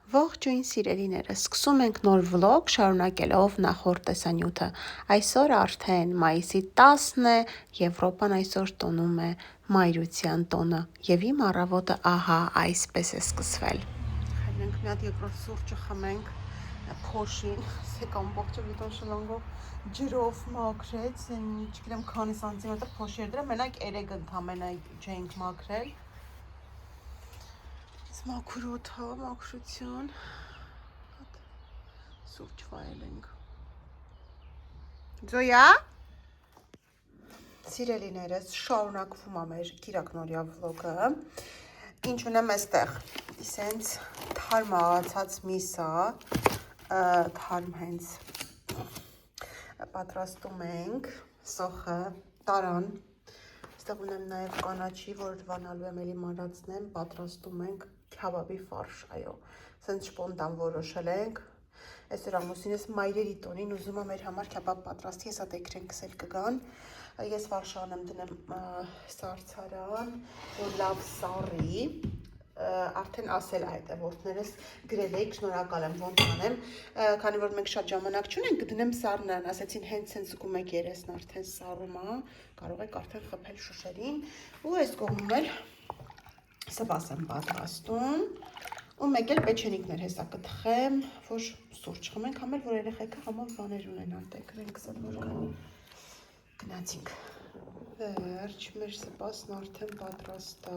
Ողջույն սիրելիներս, սկսում ենք նոր վլոգ շարունակելով նախորդ տեսանյութը։ Այսօր արդեն մայիսի 10-ն է, Եվրոպան այսօր տոնում է Մայրության տոնը եւ իմ առավոտը ահա այսպես է սկսվել։ Խելնենք մի հատ երկրորդ սուրճը խմենք, փոշին, սեք ամբողջը բիտոն շլանգով ջրով մաքրեց, չգիտեմ քանի սանտիմետր փոշի էր դրա, մենակ 3 ընդամենը չենք մաքրել։ Մաքուր օդա, մաքրություն, սուրճ վայել ենք։ Ձոյա։ Սիրելիներս, շարունակվում է մեր կիրակնորյա վլոգը։ Ինչ ունեմ այստեղ, իսենց թարմ աղացած միսա, թարմ հենց պատրաստում ենք, սոխը, տարան, այստեղ ունեմ նաև կանաչի, որ վանալու եմ էլի մանրացնեմ, պատրաստում ենք քյաբաբի ֆարշ, այո, սենց շպոնտան որոշել ենք, այսօր ամուսինս մայրերի տոնին ուզում է մեր համար քյաբաբ պատրաստի, հեսա տեքրեն կսել կգան, ես ֆարշան եմ դնեմ սարցարան, որ լավ սառի, արդեն ասել է հետևորդներս գրել էիք, շնորհակալ եմ, ոնց անեմ, քանի որ մենք շատ ժամանակ չունենք, կդնեմ սառնարան, ասեցին հենց զգում եք երեսն արդեն սառում է, կարող եք արդեն խփել շուշերին, ու այս կողմում էլ սպաս եմ պատրաստում, ու մեկ էլ պեչենիկներ հեսա կթխեմ, որ սուրճ խմենք, համ էլ որ երեխեքը համար բաներ ունենան, տեքրեն կսել որ գնացինք, վերջ, մեր սպասն արդեն պատրաստ է,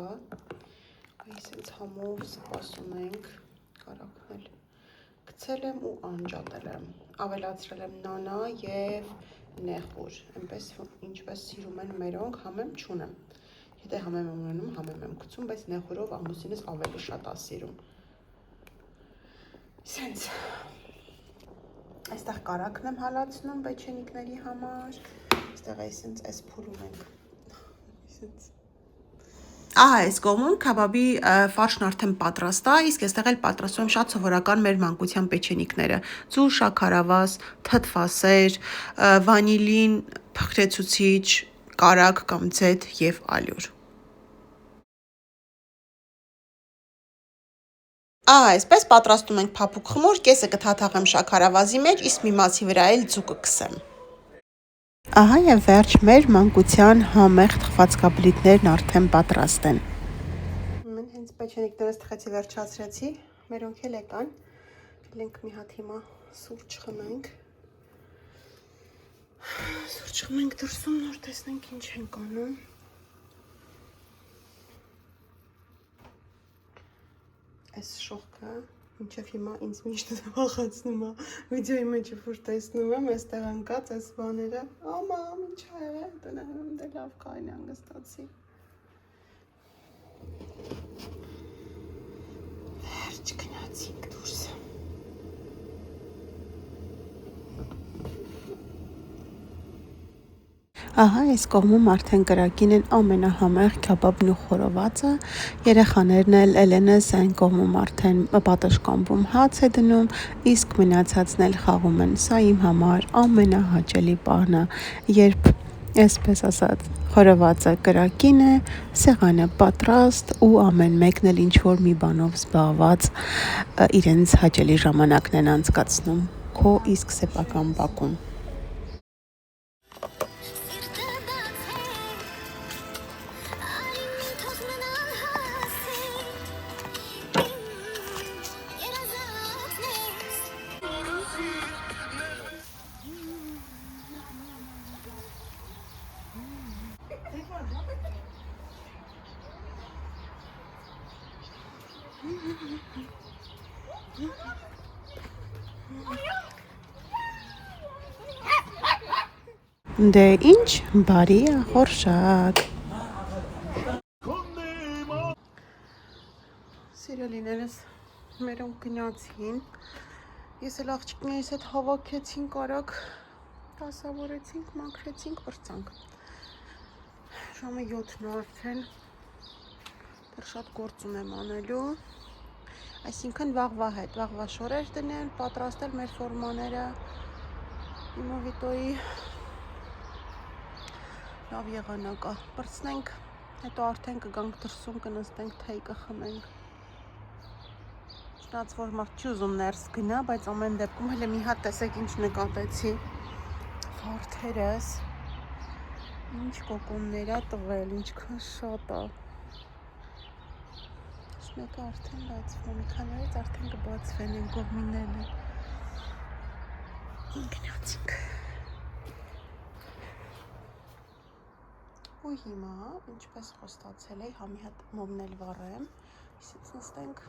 այսենց համով սպասում ենք, կարակնել, գցել եմ ու անջատել եմ, ավելացրել եմ նանա և նեխուր, այնպես ինչպես սիրում են մերոնք, համեմ չունեմ, եթե համեմ եմ ունենում, համեմ եմ գցում, բայց նեխուրով ամուսինս ավելի շատ է սիրում, սենց, այստեղ կարակն եմ հալացնում պեչենիկների համար, այստեղ այսենց այս փուլում ենք, ահա այս կողմում քաբաբի ֆարշն արդեն պատրաստ է, իսկ այստեղ էլ պատրաստում եմ շատ սովորական մեր մանկության պեչենիկները, ծուր շաքարավազ, թթվասեր, վանիլին, փխրեցուցիչ, կարակ կամ ձեթ և ալյուր։ Այսպես պատրաստում ենք փափուկ խմոր, կեսը կթաթախեմ շաքարավազի մեջ, իսկ մի մասի վրա էլ ձուկը կսեմ։ Ահա և վերջ մեր մանկության համեղ թխվածքաբլիթներն արդեն պատրաստ են։ Mən հենց պեչենիկներս թխեցի վերջացրեցի, մերոնք էլ եկան, գլենք մի հատ հիմա սուրճ խմենք դրսում, նոր տեսնենք ինչ ենք անում։ Այս շողքը, մինչև հիմա ինձ միշտ վախացնում է, վիդեոյի մեջ որ տեսնում եմ, այստեղ ընկած այս բաները, մամ, ինչ է եղել, տնեմ եմ, դե լավ կային հանգստացի։ Վերջ գնացինք դուրս։ Ահա այս կողմում արդեն կրակին են ամենահամեղ քյաբաբն ու խորովածը, երեխաներն էլ Էլենս այն կողմում արդեն պատշկամբում հաց է դնում, իսկ մնացածն էլ խաղում են, սա իմ համար ամենահաճելի պահն է, երբ այսպես ասած խորովածը կրակին է, սեղանը պատրաստ ու ամեն մեկն էլ ինչ-որ մի բանով զբաղված իրենց հաճելի ժամանակն են անցկացնում, քո իսկ սեփական բակում։ Դե ինչ, բարի ախորժակ։ Սիրելիներս, մերոնք գնացին, ես էլ աղջիկներիս հետ հավաքեցինք արագ, դասավորեցինք, մաքրեցինք, վրցանք։ Ժամը 7-ն է արդեն, դեռ շատ գործ ունեմ անելու, այսինքն վաղվա հետ, վաղվա շորեր դնել, պատրաստել մեր ֆորմաները, իմովիտոյի լավ եղանակա, պրծնենք, հետո արդեն կգանք դրսում, կնստենք թեյ կխմենք։ Չնայած որ մարդ չի ուզում ներս գնա, բայց ամեն դեպքում հələ մի հատ տեսեք ինչ նկատեցի։ Վարդերս ինչ կոկոններ ա տվել, ինչքան շատ ա։ Մեկը արդեն բացվում, մի քանի օրից արդեն կբացվեն են կողմիններն։ Գնացինք։ Ու հիմա, ինչպես խոստացել էի, համի հատ մոմնել վառեմ, իսից նստենք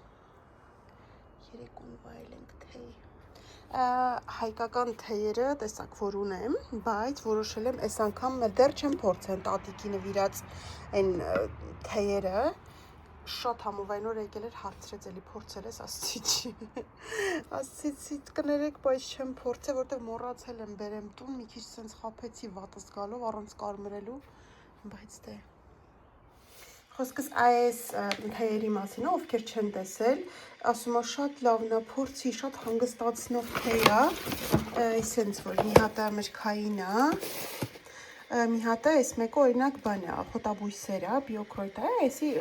երեկոն վայելենք թեյ։ Հայկական թեյերը տեսակ որ ունեմ, բայց որոշել եմ այս անգամ դեռ չեմ փորձել տատիկի նվիրած այն թեյերը, շատ համովայնոր եկել էր հարցրեց էլի փորձել ես, ասացի չի։ Ասացի կներեք, բայց չեմ փորձել, որտեղ մոռացել եմ բերեմ տուն, մի քիչ սենց խափեցի վատս գալով առանց կարմրելու, բայց դե խոսքս այս թեյերի մասին, ովքեր չեն տեսել, ասում եմ շատ լավն է, փորձի, շատ հանգստացնող թեյ է, այսինքն որ մի հատը մրգային է, մի հատը այս մեկը օրինակ բան է, խոտաբույսեր է, բիոկրոյտ է, այսի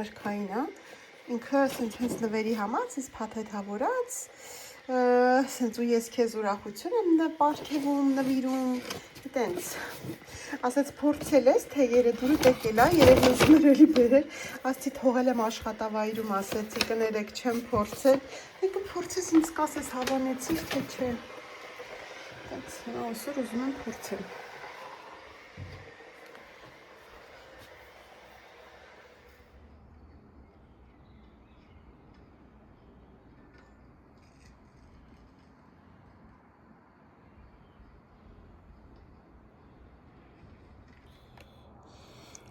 մրգային է, ինքը հենց նվերի համար, ինձ փաթեթավորած, սենց ու ես քեզ ուրախություն եմ պարգևում, նվիրում, տենց, ասաց փորձել ես թեյերը դուրս եկել է, երևի ուզում էր էլի բերել, ասացի թողել եմ աշխատավայրում, ասեցի կներեք չեմ փորձել, եկը փորձես ինձ կասես հավանեցիր, թե չէ, տենց, այսօր ուզում եմ փորձել։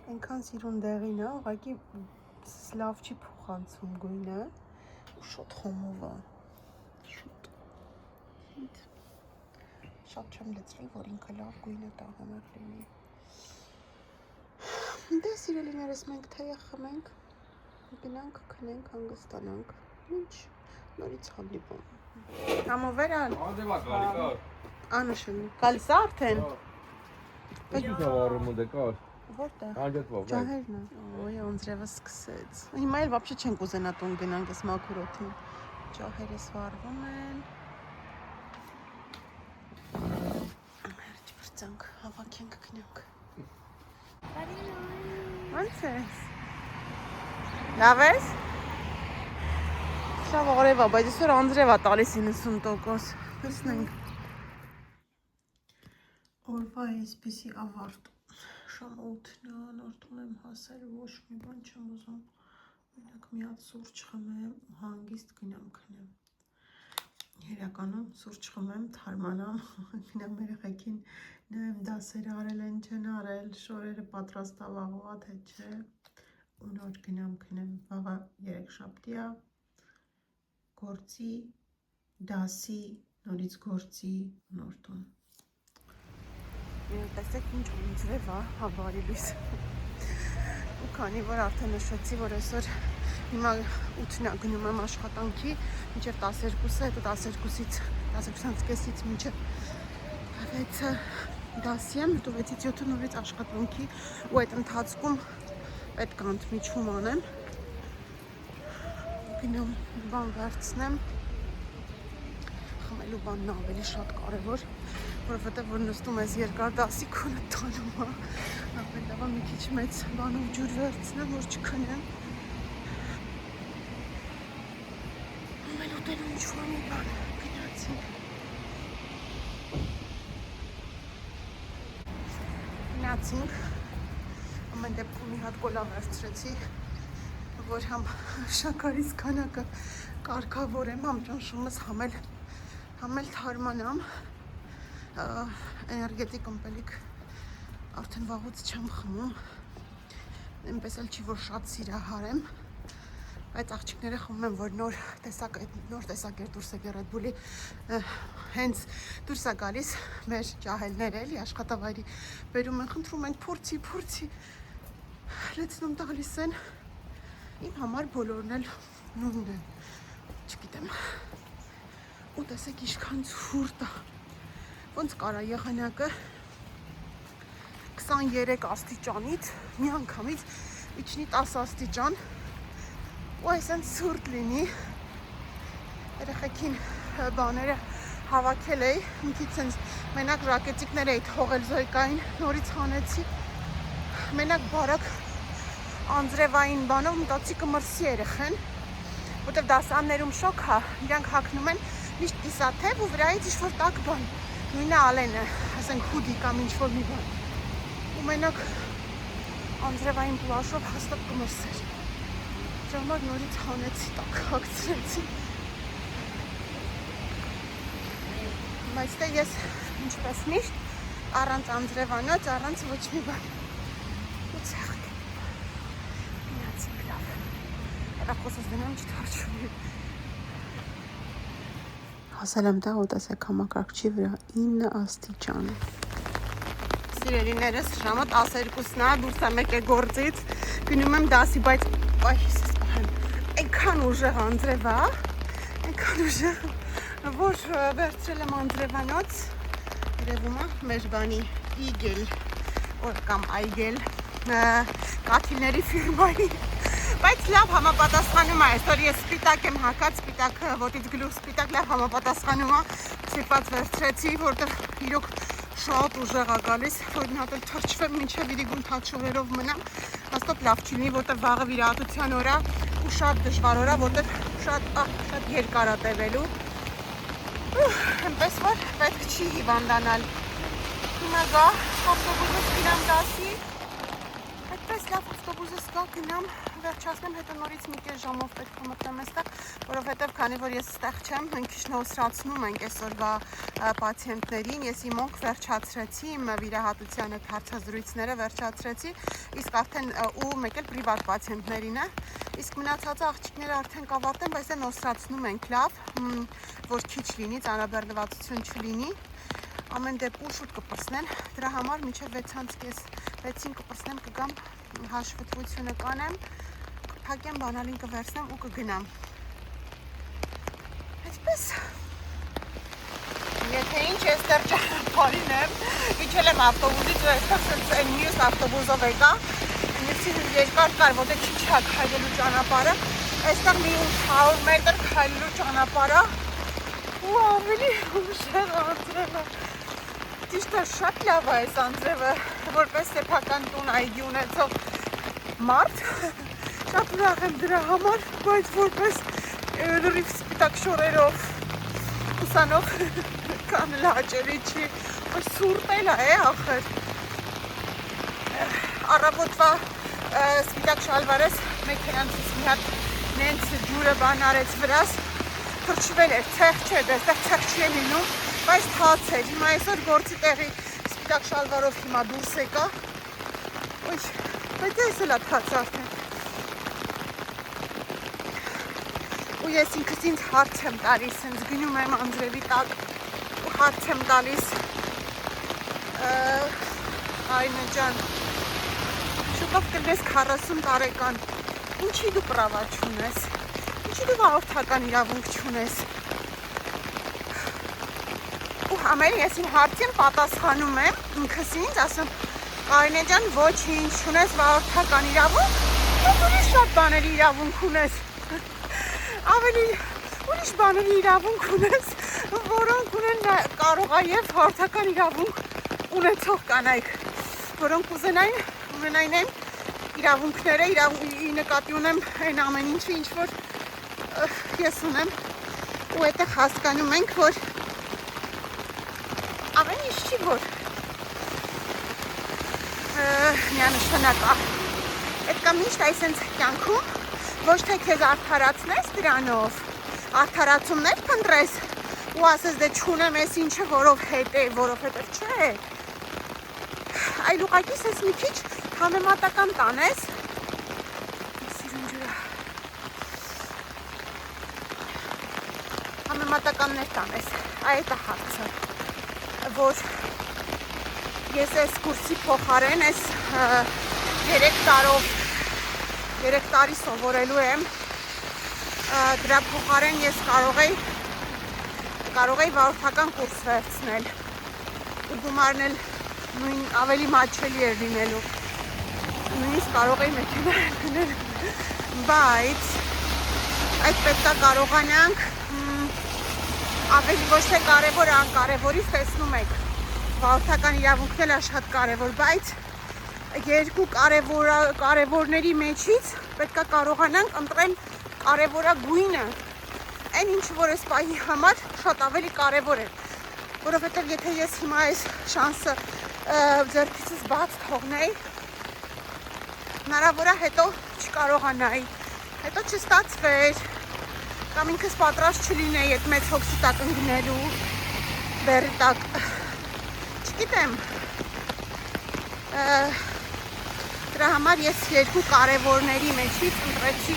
Այնքան սիրուն դեղին է, ուղղակի լավ չի փոխանցում գույնը, ու շատ խոմով է, շատ չեմ լծրի, որ ինքը լավ գույնը տա համեղ լինի։ Դե սիրելիներս մենք թեյը խմենք, գնանք, քնենք, հանգստանանք, ինչ նորից հանդիպում։ Համովերան։ Անշնի, գալիս է արդեն։ Որտեղ։ Ջահերն է։ Ոյ, անձրևը սկսեց։ Հիմա էլ вообще չենք ուզենա տուն գնանք այս մաքուր օդին։ Ջահերս վառվում են։ Հերջ բրծանք, հավաքենք գնանք։ Ո՞նց ես։ Լավ ես։ Շավ արև է, բայց այսօր անձրև է տալիս 90%։ Տեսնենք։ Օրվա այսպիսի ավարտ։ Շամ 8-ն է, նոր տուն եմ հասել, ոչ մի բան չեմ ուզում, օրինակ մի հատ սուրճ խմեմ, հանգիստ գնամ քնեմ։ Իրականում սուրճ խմեմ, թարմանամ, գնամ երեխեքին նայեմ դասեր արել են, չեն արել, շորերը պատրաստ ա վաղվա, թե չէ, ու նոր գնամ քնեմ, վաղը երեքշաբթի ա, գործի, դասի, նորից գործի, նոր տուն։ Տեսեք ինչ անձրև է, հավարի լույս։ Ու քանի որ արդեն նշեցի, որ այսօր հիմա 8-ն է գնում եմ աշխատանքի, մինչև 12-ը, հետո 12-ից 12:30-ից մինչև 6-ը դասի եմ, հետո 6-ից 7-ը նորից աշխատանքի ու այդ ընթացքում պետք է ընդմիջում անեմ։ Գնամ բան վերցնեմ, խմելու բանն ավելի շատ կարևոր, որովհետև որ նստում ես երկար դասի քոնը տանում է, ավելի լավ է մի քիչ մեծ բանով ջուր վերցնեմ, որ չքնեմ։ Ամեն ուտելու ինչ-որ մի բան, գնացինք։ Գնացինք, ամեն դեպքում մի հատ կոլա վերցրեցի, որ համ շաքարից քանակը կարգավորեմ, համ ճնշումս համել թարմանամ, էներգետիկ ըմպելիք արդեն վաղուց չեմ խմում, այնպես էլ չի, որ շատ սիրահար եմ, բայց աղջիկները խմում են, որ նոր տեսակ էր դուրս եկել Red Bull-ի, հենց դուրս է գալիս մեր ջահելները էլի աշխատավայրի բերում են, խնդրում ենք փորձի, լեցնում տալիս են, իմ համար բոլորն էլ նույնն են, չգիտեմ, ու տեսեք ինչքան ցուրտ է, ոնց կարա եղանակը 23 աստիճանից միանգամից իջնի 10 աստիճան ու այսպես ցուրտ լինի, երեխեքին բաները հավաքել էի, մի քիչ sense մենակ ռակետիկներ էի թողել Զոյկային, նորից հանեցի, մենակ բարակ անձրևային բանով մտածի կմրսի երեխեն, որտեվ դասարաններում շոկ հա, իրանք հագնում են միշտ կիսաթև ու վրայից ինչ-որ տաք բան, նույնը ալենը, ասենք հուդի կամ ինչ-որ մի բան, ու մենակ անձրևային պլաշով հաստատ կմրսեր, ժամար նորից հանեցի, տաք հագցրեցի, բայց դե ես ինչպես միշտ առանց անձրևանոց, առանց ոչ մի բան ու ցեղք մնացինք լավ հեռախոսս դնեմ չթարչվի հասել եմ տեղ ու տեսեք համակարգչի վրա 9 աստիճան սիրելիներս ժամը 12-ն է դուրս եմ եկել գործից գնում եմ դասի բայց այնքան ուժեղ անձրև է այնքան ուժեղ որ վերցրել եմ անձրևանոց երևում է մեր բանի իգել կամ այգել կաթիլների ֆիրմայի բայց լավ համապատասխանում է այսօր ես սպիտակ եմ հագած սպիտակ ոտից գլուխ սպիտակ լավ համապատասխանում է սիպած վերցրեցի որտեղ իրոք շատ ուժեղ է գալիս որ մի հատ էլ թրջվեմ մինչև իրիկուն թաչողերով մնամ հաստատ լավ չի լինի որտեղ վաղը վիրահատության օր է ու շատ դժվար օր է որտեղ շատ երկար է տևելու այնպես որ պետք չի հիվանդանալ հիմա գա ավտոբուսս գնամ դասի այդպես լավ ավտոբուսս գա գնամ վերջացնեմ հետո նորից մի կես ժամով պետք է մտնեմ այստեղ որովհետև քանի որ ես այստեղ չեմ հնքիշնոսրացնում ենք այսօրվա պացիենտներին ես իմ օնք վերջացրեցի իմ վիրահատությանը հարցազրույցները վերջացրեցի իսկ արդեն ու մեկ էլ պրիվատ պացիենտներին է իսկ մնացած աղջիկները արդեն կավարտեն բայց դե նոսրացնում ենք լավ որ քիչ լինի ծանրաբեռնվածություն չլինի ամեն դեպքում շուտ կպրսնեն դրա համար մինչև 6:30 կպրսնեմ կգամ հաշվետվությունը կանեմ կփակեմ բանալին կվերցնեմ ու կգնամ այսպես եթե ինչ ես դեռ ճանապարհին եմ իջել եմ ավտոբուսից ու այստեղ այն մյուս ավտոբուսով եկա ինքսին երկար կար որտեղ քիչ է քայլելու ճանապարհը այստեղ մի 800 մետր քայլելու ճանապարհը ու ավելի ուժեղ անձրև է ճիշտ է շատ լավ է այս անձրևը որպես սեփական տուն այգի ունեցող մարդ շատ ուրախ եմ դրա համար բայց որպես լրիվ սպիտակ շորերով ուսանող կան հաճելի չի բայց սուրտ էլ է ախր առավոտվա սպիտակ շալվարես մեքենանցից մի հատ նենց ջուրը բան արեց վրաս թրջվել էր ցեղ չէ դեռ ցեղ չի լինում բայց թաց էր հիմա այսօր գործի տեղի սպիտակ շալվարով հիմա դուրս եկա ոյ բայց այս էլ է թաց արդեն ու ես ինքս ինձ հարց եմ տալիս ինձ գնում եմ անձրևի տակ ու հարց եմ տալիս Այնե ջան շուտով կլես 40 տարեկան ինչի դու պրավա չունես ինչի դու վարորդական իրավունք չունես ու ամեն ես իմ հարցին պատասխանում եմ ինքս ինձ ասում Այնե ջան ոչինչ չունես վարորդական իրավունք ու ուրիշ շատ բաների իրավունք ունես ավելի ուրիշ բաների իրավունք ունես որոնք ունեն կարող է եւ վարորդական իրավունք ունեցող կանայք որոնք ունենային են իրավունքները նկատի ունեմ այն ամեն ինչը ինչ որ ես ունեմ ու այդտեղ հասկանում ենք որ ամեն ինչ չի որ միանշանակ այդ կամ միշտ այսենց կյանքում ոչ թե քեզ արդարացնես դրանով արդարացումներ փնտրես ու ասես դե չունեմ ես ինչը որովհետև չէ այլ ուղղակի ես մի քիչ համեմատական տանես համեմատականներ տանես այդ է հարցը որ ես այս կուրսի փոխարեն այս 3 տարի սովորելու եմ դրա փոխարեն ես կարող էի վարորդական կուրս վերցնել ու գումարն էլ նույն ավելի մատչելի էր լինելու նույնիսկ կարող էի մեքենա գնել բայց այդ պետք է կարողանանք ավելի ոչ թե կարևոր, անկարևորից տեսնում եք։ Վարորդական իրավունքն էլ շատ կարևոր, բայց երկու կարևորների մեջից պետք է կարողանանք ընտրել կարևորագույնը, այն ինչ որ այս պահի համար շատ ավելի կարևոր է, որովհետև եթե ես հիմա այս շանսը ձեռքիցս բաց թողնեի, հնարավոր է հետո չկարողանայի, հետո չստացվեր, կամ ինքս պատրաստ չլինեի այդ մեծ հոգսի տակ ընկնելու, բեռի տակ, չգիտեմ, դրա համար ես երկու կարևորների մեջից ընտրեցի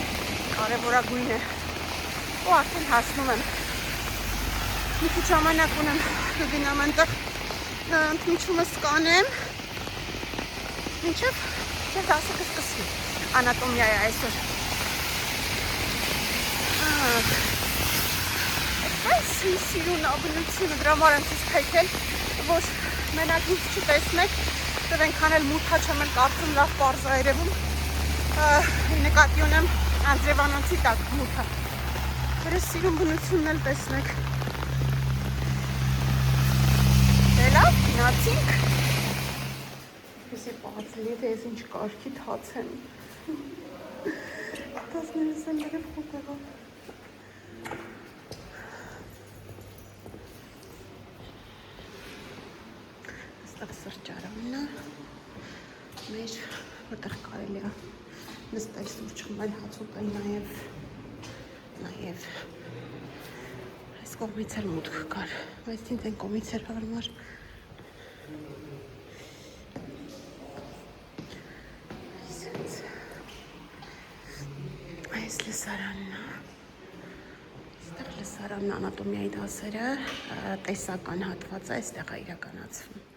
կարևորագույնը ու արդեն հասնում եմ, մի քիչ ժամանակ ունեմ, կգնամ այնտեղ ընդմիջումս կանեմ, մինչև դասը կսկսվի, անատոմիա է այսօր, այս սիրուն աբնությունը դրա համար եմ ցույց թեքել, որ մենակ ինձ չտեսնեք, դեռ այնքան էլ մութա չեմ էլ կարծում լավ պարզ է երևում, նկատի ունեմ անձրևանոցի տակ մութա, որ այս սիրուն բնությունն էլ տեսնեք, դե լավ, գնացինք, ես է պաղացելի է ես ինչ կարգի թաց եմ, 10-ներս եմ երև խոտ եղավ, սրճարանն է, մեր որտեղ կարելի է նստել սուրճ խմել, հաց ուտել նաև այս կողմից էլ մուտք կար, բայց ինձ այն կողմից էր հարմար այս լսարանն է այստեղ լսարանն անատոմիայի դասերը տեսական հատված է, այստեղ է իրականացվում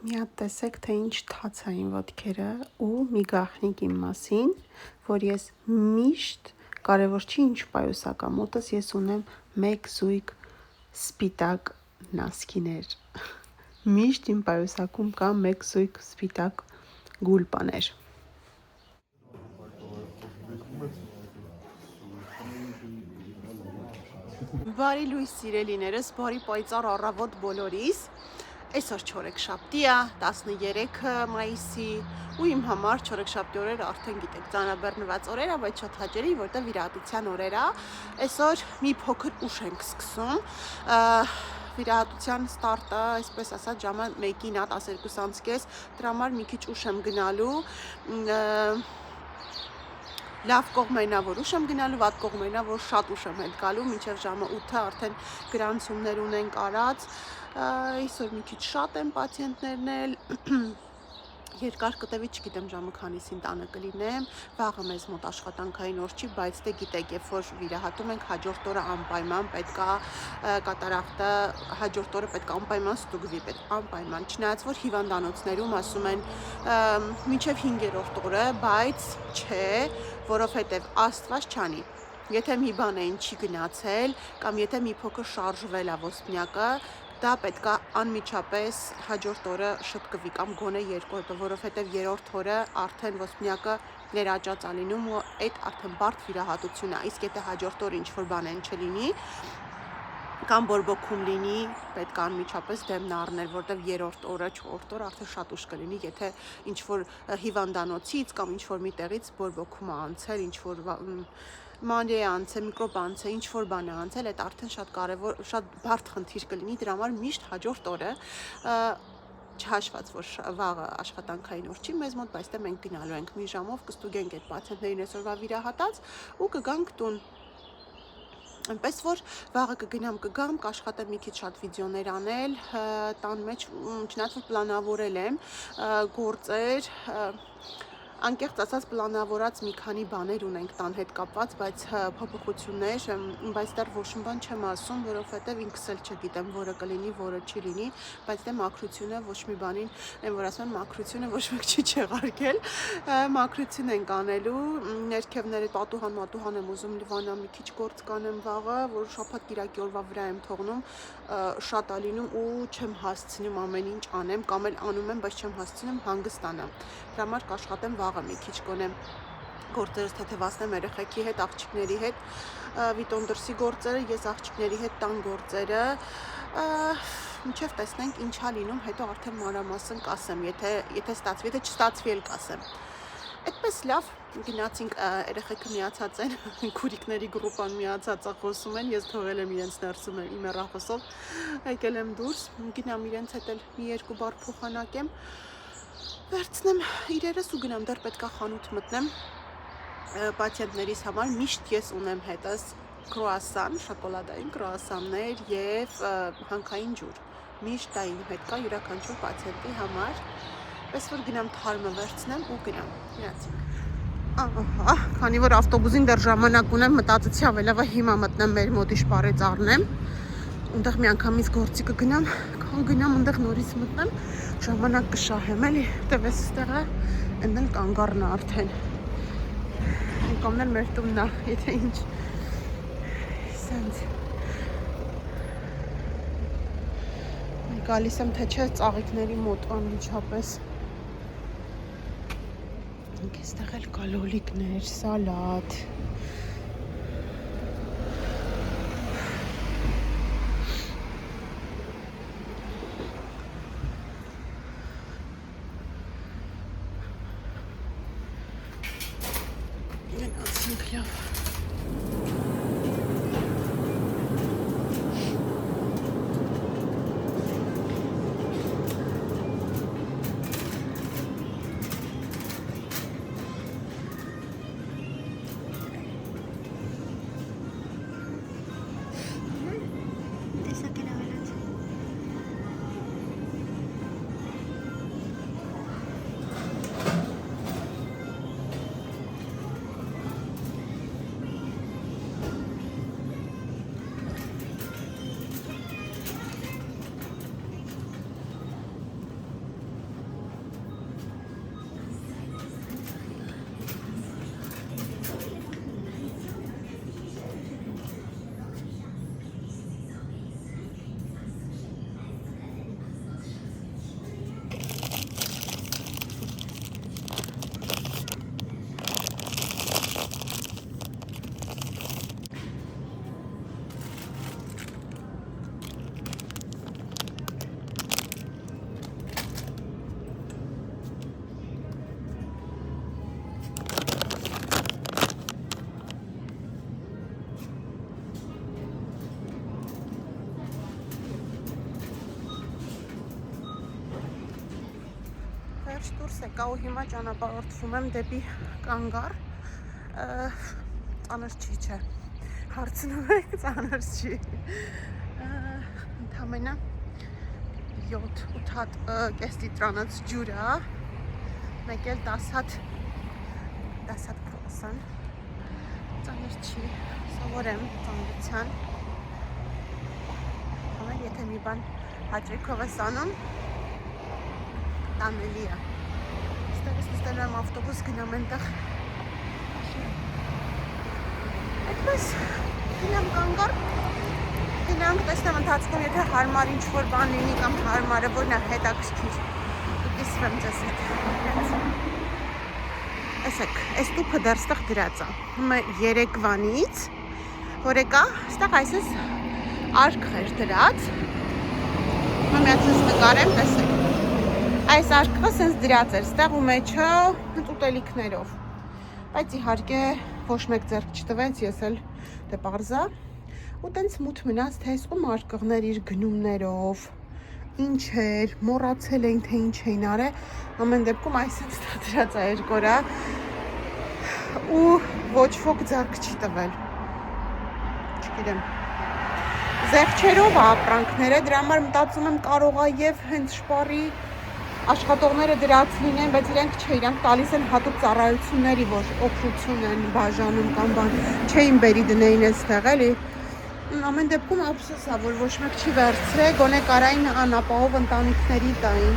մի հատ տեսեք, թե ինչ թաց է իմ ոտքերը ու մի գաղտնիք իմ մասին, որ ես միշտ կարևոր չի ինչ պայուսակա մոտս ես ունեմ մեկ զույգ սպիտակ նասկիներ, միշտ իմ պայուսակում կա մեկ զույգ սպիտակ գուլպաներ։ Բարի լույս սիրելիներս, բարի պայծառ առավոտ բոլորիս, այսօր չորեքշաբթի է, 13 մայիսի ու իմ համար չորեքշաբթի օրերը արդեն գիտեք ծանրաբեռնված օրեր է, բայց շատ հաճելի, որտեղ վիրահատության օրեր է, այսօր մի փոքր ուշ ենք սկսում, վիրահատության ստարտը, այսպես ասած ժամը 1-ին է, 12:30, դրա համար մի քիչ ուշ եմ գնալու, լավ կողմերն է, որ ուշ եմ գնալու, վատ կողմերն է, որ շատ ուշ եմ հետ գալու, մինչև ժամը 8-ը արդեն գրանցումներ ունենք արած, այսօր մի քիչ շատ են պացիենտներն էլ, երկար կտևի, չգիտեմ ժամը քանիսին տանը կլինեմ, վաղը մեզ մոտ աշխատանքային օր չի, բայց դե գիտեք, երբ որ վիրահատում ենք, հաջորդ օրը անպայման պետք է կատարախտը, հաջորդ օրը պետք է անպայման ստուգվի, անպայման, չնայած որ հիվանդանոցներում ասում են մինչև 5-րդ օրը, բայց չէ, որովհետև Աստված չանի, եթե մի բան այն չի գնացել, կամ եթե մի փոքր շարժվել է ոսպնյակը, դա պետք է անմիջապես հաջորդ օրը շտկվի կամ գոնե երկրորդ օրը, որովհետև երրորդ օրը արդեն ոսպնյակը ներաճած է լինում ու այդ արդեն բարդ վիրահատություն է, իսկ եթե հաջորդ օրը ինչ-որ բան են չլինի, կամ բորբոքում լինի, պետք է անմիջապես դեմն առնել, որտեղ երրորդ օրը, չորրորդ օրը արդեն շատ ուշ կլինի, եթե ինչ-որ հիվանդանոցից կամ ինչ-որ մի տեղից բորբոքում է անցել, ինչ-որ մանրի է անցել, միկրոբ անցել, ինչ-որ բան է անցել, այդ արդեն շատ կարևոր, շատ բարդ խնդիր կլինի, դրա համար միշտ հաջորդ օրը չհաշված, որ վաղը աշխատանքային օր չի մեզ մոտ, բայց դե մենք գնալու ենք մի ժամով, կստուգենք այդ պացիենտներին այսօրվա վիրահատած ու կգանք տուն։ Այնպես որ վաղը կգամ, կաշխատեմ մի քիչ շատ վիդեոներ անել, տան մեջ, չնայած որ պլանավորել եմ գործեր, անկեղծ ասած պլանավորած մի քանի բաներ ունենք տան հետ կապված, բայց փոփոխություններ, բայց դեռ ոչ մի բան չեմ ասում, որովհետև ինքս էլ չգիտեմ, որը կլինի, որը չի լինի, բայց դե մաքրությունը ոչ մի բանին, այն որ ասում են մաքրությունը ոչ մեկ չի չեղարկել, մաքրություն ենք անելու, ներքևները պատուհան եմ ուզում Լիվանա մի քիչ գործ կանեմ վաղը, որ շաբաթ կիրակի օրվա վրա եմ թողնում, շատ է լինում ու չեմ հասցնում ամեն ինչ անեմ, կամ էլ անում եմ, բայց չեմ հասցնում հանգստանամ։ Դրա համար կաշխատեմ վաղը մի քիչ գոնեմ գործերս թեթևացնեմ երեխեքի հետ, աղջիկների հետ, Վիտոն դրսի գործերը, ես աղջիկների հետ տան գործերը, մինչև տեսնենք ինչա լինում, հետո արդեն մանրամասն կասեմ, եթե ստացվի, եթե չստացվի էլ կասեմ։ Այդպես լավ գնացինք, երեխեքը միացած են, քուրիկների գրուպան միացած է խոսում են, ես թողել եմ իրենց ներսում իմ հեռախոսով, եկել եմ դուրս, գնամ իրենց հետ էլ մի երկու բառ փոխանակեմ, վերցնեմ իրերս ու գնամ, դեռ պետքա խանութ մտնեմ պացիենտներիս համար, միշտ ես ունեմ հետս կրուասան, շոկոլադային կրուասաններ եւ հանքային ջուր, միշտ դա իմ հետ կա յուրաքանչյուր պացիենտի համար, պես որ գնամ թարմը վերցնեմ ու գնամ, գնացինք։ Քանի որ ավտոբուսին դեռ ժամանակ ունեմ, մտածեցի ավելավա հիմա մտնեմ մեր մոտի շպարից առնեմ, ունդեղ միանգամից գործի կգնամ, քան գնամ ունդեղ նորից մտնեմ, ժամանակ կշահեմ էլի, տևես ստեղը, են էլ կանգառն է արդեն, կամն էլ մեր տունն է, եթե ինչ, սենց, գալիս եմ թե չէ ծաղիկների մոտ անմիջապես, այստեղ էլ կա լոլիկներ, սալատ, գնացինք լավ։ Դուրս եկա ու հիմա ճանապարհորդվում եմ դեպի կանգառ, ծանր չի, չէ, հարցնում եք, ծանր չի, ընդամենը 7-8 հատ կես լիտրանոց ջուր է, մեկ էլ 10 հատ կրուասան, ծանր չի, սովորեմ ծանրության, ամեն եթե մի բան հաճույքով ես անում, տանելի է, ստեղից նստելու եմ ավտոբուս, գնամ ենտեղ, այդպես, գնամ կանգառ, գնանք, տեսնեմ ընթացքում, եթե հարմար ինչ-որ բան լինի կամ հարմարը, որն է հետաքրքիր, կիսվեմ ձեզ հետ, ասեք, այս տուփը դեռ ստեղ դրած է, հիմա երեկվանից, որ եկա, ստեղ այսպես արկղեր դրած, հիմա միացած նկարեմ, տեսեք, այս արկղը սենց դրած էր, ստեղ ու մեջը ուտելիքներով, բայց իհարկե ոչ մեկ ձեռք չտվեց, ես էլ դե պարզա, ու տենց մութ մնաց, թե այս ում արկղներ իր գնումներով, ինչ էր, մոռացել էին, թե ինչ էին արել, ամեն դեպքում այսպես դրած է երկու օր, ու ոչ ոք ձեռք չի տվել, չգիտեմ, զեղչերով է ապրանքները, դրա համար մտածում եմ կարող է եւ հենց շպարի աշխատողները դրած լինեն, բայց իրենք չէ, իրանք տալիս են հատուկ ծառայությունների, որ օգնություն են բաժանում կամ բան, չէին բերի դնեին այստեղ, էլի։ Ամեն դեպքում ափսոս է, որ ոչ մեկ չի վերցրել, գոնե կարային անապահով ընտանիքների տային։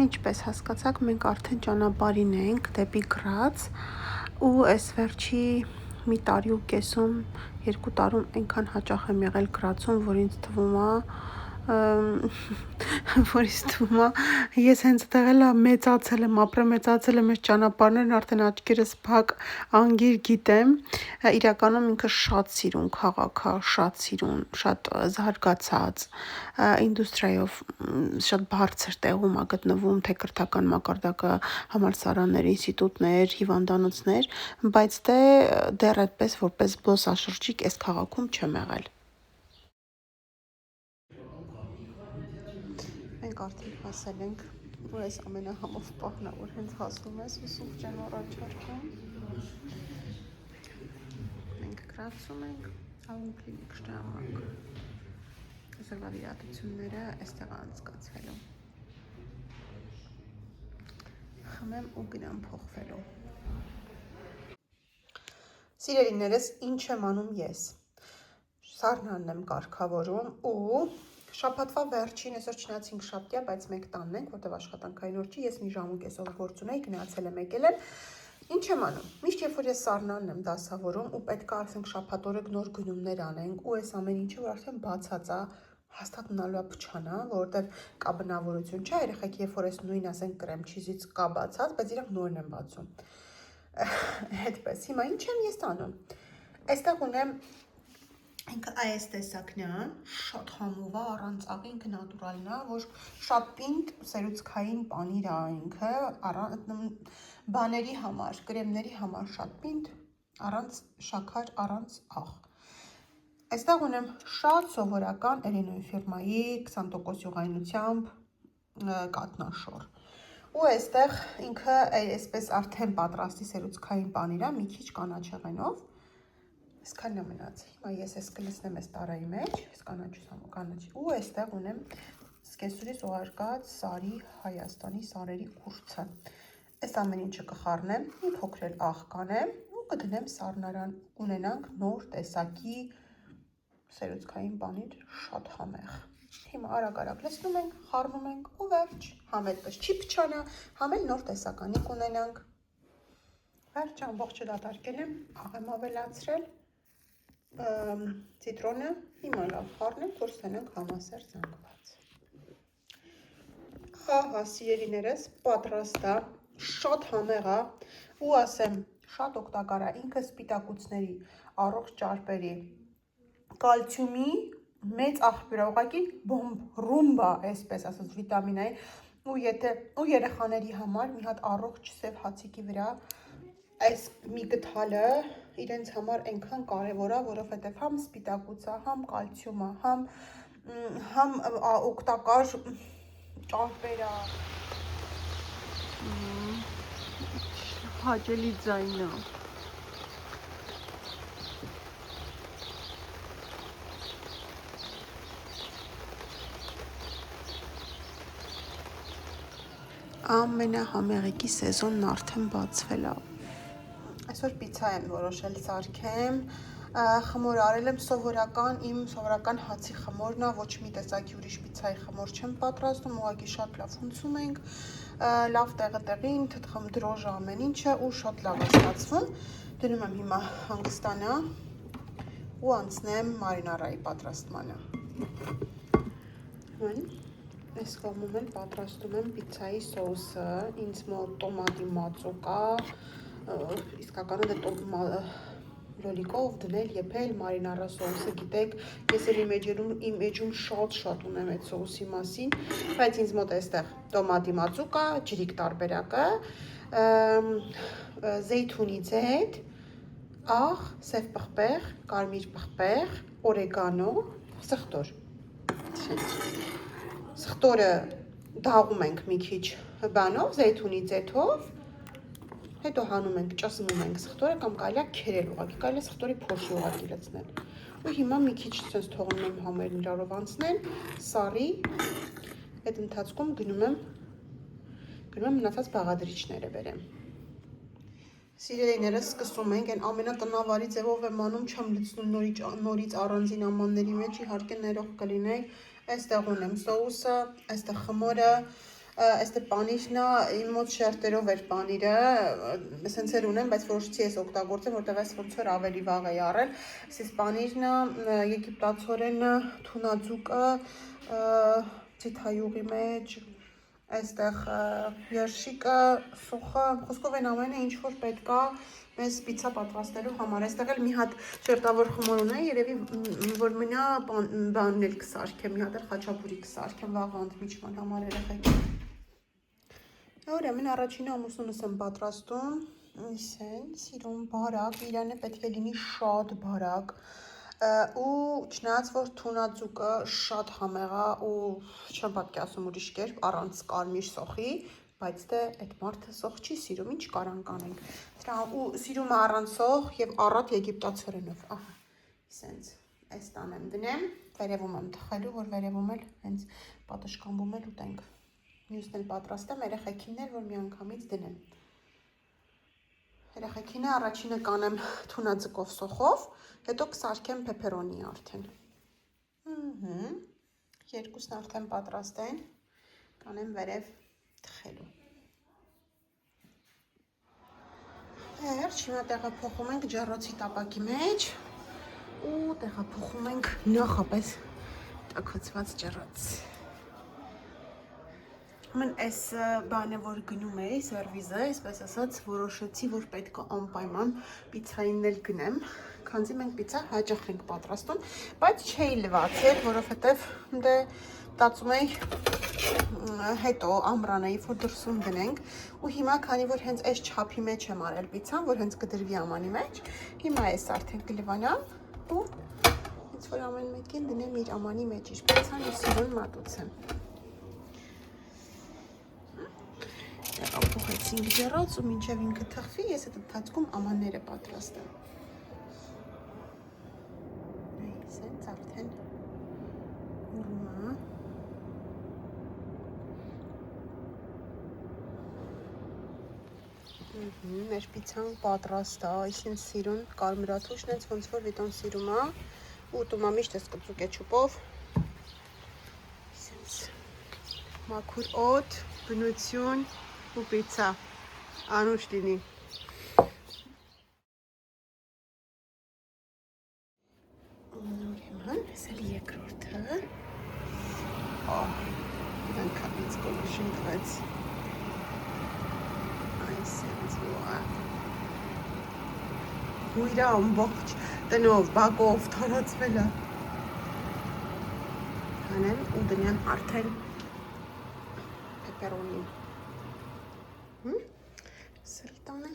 Ինչպես հասկացաք, մենք արդեն ճանապարհին ենք դեպի Գրաց ու այս վերջի մի տարի ու կեսում, 2 տարում այնքան հաճախ եմ եղել Գրացում, որ ինձ թվում է որից թվում է ես հենց այդտեղ մեծացել եմ, ապրել եմ այս ճանապարհներն արդեն աչքերս փակ անգիր գիտեմ, իրականում ինքը շատ սիրուն քաղաք է, շատ սիրուն, շատ զարգացած, ինդուստրիայով շատ բարձր տեղում է գտնվում, թե կրթական մակարդակը, համալսարաններ, ինստիտուտներ, հիվանդանոցներ, բայց դեռ այդպես որպես զբոսաշրջիկ այս քաղաքում չեմ եղել։ Մենք արդեն հասել ենք, ու այս ամենահամով պահն է, որ հենց հասնում ես ու սուրճ են առաջարկում։ Մենք գրացում ենք Salon Clinic շտամակ։ Այսօրվա վիրահատությունները այստեղ անցկացվելու։ Խմեմ ու գնամ փոխվելու։ Սիրելիներս, ինչ եմ անում ես։ Սառնանն եմ կարգավորում ու շաբաթվա վերջին, այսօր չնայած 5 շաբթի է, բայց մենք տանն ենք, որտեղ աշխատանքային օր չի, ես մի ժամ ու կեսով գործ ունեի, գնացել եմ եկել եմ։ Ինչ եմ անում։ Միշտ երբ որ ես սառնանն եմ դասավորում ու պետք է ասենք շաբաթ օրը նոր գնումներ անենք ու այս ամեն ինչը որ արդեն բացած է, հաստատ մնալու է փչանա, որովհետև կա բնավորություն, չէ՞, երեխեք երբ որ այս նույն ասենք կրեմ չիզից կա բացած, բայց իրանք նորն են բացում։ Այդպես, հիմա ինչ եմ ես անում։ Այստեղ ունեմ ինքը այս տեսակն է, շատ համով է, առանց աղի, ինքը նատուրալն է, որ շատ պինդ սերուցքային պանիր է ինքը, բաների համար, կրեմների համար շատ պինդ, առանց շաքար, առանց աղ։ Այստեղ ունեմ շատ սովորական Էրենոյի ֆիրմայի 20% յուղայնությամբ կատնաշոր։ Ու այստեղ ինքը այսպես արդեն պատրաստի սերուցքային պանիր է, մի քիչ կանաչեղենով։ Այսքանն է մնացել։ Հիմա ես այս կլցնեմ այս տարայի մեջ, այս կանաչի ու այստեղ ունեմ սկեսուրից ուղարկած Սարի Հայաստանի սարերի կուրծը։ Այս ամեն ինչը կխառնեմ, մի փոքր աղ կանեմ ու կդնեմ սառնարան, ունենանք նոր տեսակի սերուցքային պանիր, շատ համեղ։ Հիմա արագ լցնում ենք, խառնում ենք ու վերջ, համ այդպես չի փչանա, համ էլ նոր տեսականի կունենանք։ Վերջ, ամբողջը դատարկել եմ, աղ եմ ավելացրել, ցիտրոնը, հիմա լավ խառնենք, որ ստանանք համասեր զանգված։ Ահա, սիրելիներս, պատրաստ է, շատ համեղ է ու ասեմ, շատ օգտակար է, ինքը սպիտակուցների, առողջ ճարպերի, կալցիումի մեծ աղբյուր է, ուղղակի ռումբա, այսպես ասած, վիտամինային, ու երեխաների համար մի հատ առողջ սև հացիկի վրա այս մի գթալը իրենց համար այնքան կարևոր է, որովհետև համ սպիտակուց է, համ կալցիում է, համ օգտակար ճարպեր է։ Հաճելի ձայն է։ Ամենահամեղիկի սեզոնն արդեն բացվել է։ Այսօր պիցա եմ որոշել սարքեմ, խմոր արել եմ սովորական, իմ սովորական հացի խմորն է, ոչ մի տեսակի ուրիշ պիցայի խմոր չեմ պատրաստում, ուղղակի շատ լավ հունցում ենք, լավ տեղին, թթխմ դրոժը ամեն ինչը ու շատ լավ է ստացվում։ Դնում եմ հիմա հանգստանա ու անցնեմ մարինարայի պատրաստմանը։ Այս կողմում էլ պատրաստում եմ պիցայի սոուսը, ինձ մոտ տոմատի մածուկ է, իսկականորեն լոլիկով դնել, եփել, մարինարա սոուսը, գիտեք, ես էլ իմ էջում շատ ունեմ այդ սոուսի մասին, բայց ինձ մոտ այստեղ տոմատի մածուկ է, ջրիկ տարբերակը, զեյթունի ձեթ, աղ, սև պղպեղ, կարմիր պղպեղ, օրեգանո, սխտոր։ Սխտորը դաղում ենք մի քիչ բանով, զեյթունի ձեթով, հետո հանում ենք, ճզմում ենք սխտորը կամ կարելի է քերել ուղղակի, կարելի է սխտորի փոշի ուղղակի լցնել։ Ու հիմա մի քիչ ցենց թողնում եմ համերն իրարով անցնել, սառի, այդ ընթացքում գնում եմ մնացած բաղադրիչները բերեմ։ Սիրելիներս, սկսում ենք, այն ամենատնավարի ձևով եմ անում, չեմ լցնում նորից առանձին ամանների մեջ, իհարկե ներող կլինեք, այստեղ ունեմ սոուսը, այստեղ խմորը, Este պանիրն է, իմ մոտ շերտերով էր պանիրը, սենց էր ունեմ, բայց որոշեցի ես օգտագործեմ, որտեղ այս ոնց որ ավելի վաղ էի առել։ Այս պանիրն է, եգիպտացորեն թունաձուկը, ցիթայյուղի մեջ, այստեղ երշիկը, սոխը, խոսքով են ամենը ինչ որ պետք է մեզ պիցա պատրաստելու համար։ Այստեղ էլ մի հատ շերտավոր խմոր ունեի, երևի որ մնա բանն էլ կսարքեմ, մի հատ էլ խաչապուրի կսարքեմ վաղ ընդմիջման համար երեխեքի։ Ուրեմն առաջինը ամուսնունս եմ պատրաստում, իսեն, սիրուն բարակ, իրանը պետք է լինի շատ բարակ, ու չնայած որ թունաձուկը շատ համեղ է ու չեմ պատկի ասում ուրիշ կերպ առանց կարմիր սոխի, բայց դե այդ մարդը սոխ չի սիրում, ինչ կարանք անենք։ Դրա ու սիրում է առանց սոխ եւ առատ եգիպտացորենով։ Ահա, իսենց այս տան եմ դնեմ, վերևում եմ թխելու, որ վերևում էլ հենց պատշգամբում էլ ուտենք։ Մյուսն էլ պատրաստեմ, երեխեքին էլ որ միանգամից դնեմ։ Երեխեքինը առաջինը կանեմ թունաձկով սոխով, հետո կսարքեմ փեփերոնի արդեն։ Երկուսն արդեն պատրաստ են, կանեմ վերև թխելու։ Վերջ, հիմա տեղափոխում ենք ջեռոցի տապակի մեջ ու տեղափոխում ենք նախապես տաքացված ջեռոց։ Mən այս բանը որ գնում էի, սերվիզը, այսպես ասած, որոշեցի, որ պետք է անպայման պիցային էլ գնեմ, քանզի մենք պիցա հաճախ ենք պատրաստում, բայց չէի լվացել, որովհետև դե մտածում էի հետո ամռանեի, որ դրսում դնենք, ու հիմա քանի որ հենց այս չափի մեջ եմ արել պիցան, որ հենց կդրվի ամանի մեջ, հիմա այս արդեն կլվանամ ու հենց որ ամեն մեկին դնեմ իր ամանի մեջ իր պիցան ու սիրուն մատուցեմ։ Տեղափոխեցինք ջեռոց ու մինչև ինքը թխվի, ես այդ ընթացքում ամանները պատրաստեմ։ Այսենց արդեն ուռում է։ Մեր պիցան պատրաստ է, այսինքն սիրուն կարմրաթուշն է, ոնց որ Վիտոն սիրում է, ուտում է միշտ էս կծու կեչուպով։ Այսենց մաքուր օդ, բնություն ու պիցա, անուշ լինի։ Ուրեմն, ես էլ երկրորդը։ Անկամից գոլուշին տվեց։ Այսենց ոա։ Հույրա ամբողջ տնով, բակով թարացվել է։ Հանեմ ու դնեմ արդեն պեպերոնի։ Սրտանը։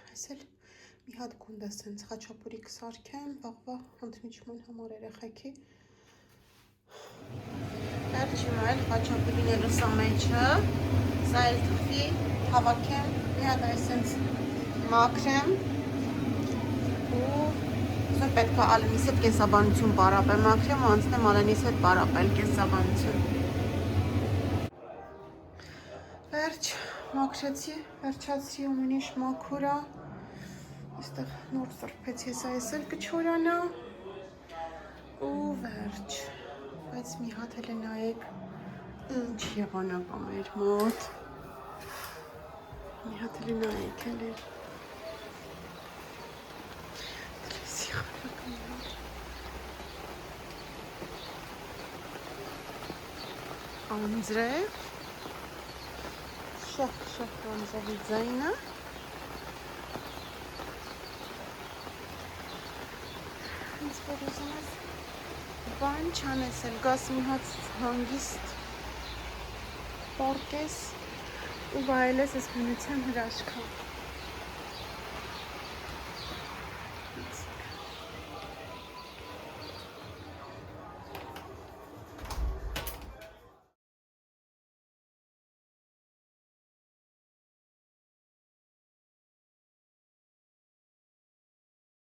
Այս էլ մի հատ գունդ է սենց խաչապուրի կսարքեմ, վաղվա ընդմիջման համար երեխեքի։ Վերջ հիմա էլ խաչապուրին էլ սա մեջը, սա էլ թխվի, հավաքեմ, մի հատ այսենց մաքրեմ ու Սա պետք է ալենիս հետ կենսաբանություն պարապեմ, մաքրեմ ու անցնեմ ալենիս հետ պարապել կենսաբանություն։ Վերջ, մաքրեցի, վերջացրի ամեն ինչ մաքուր է։ Այստեղ նոր սրբեցի, այս էլ կչորանա ու վերջ։ Բայց մի հատ էլ նայեք ինչ եղանակ է մեր մոտ։ Մի հատ էլ նայեք էլ է։ Անձրև, շեղ անձրևի ձայնը, ինձ որ ուզում ես բան չանես էլ, գաս մի հատ հանգիստ պարկես ու բայել ես ես բնության հրաշքան։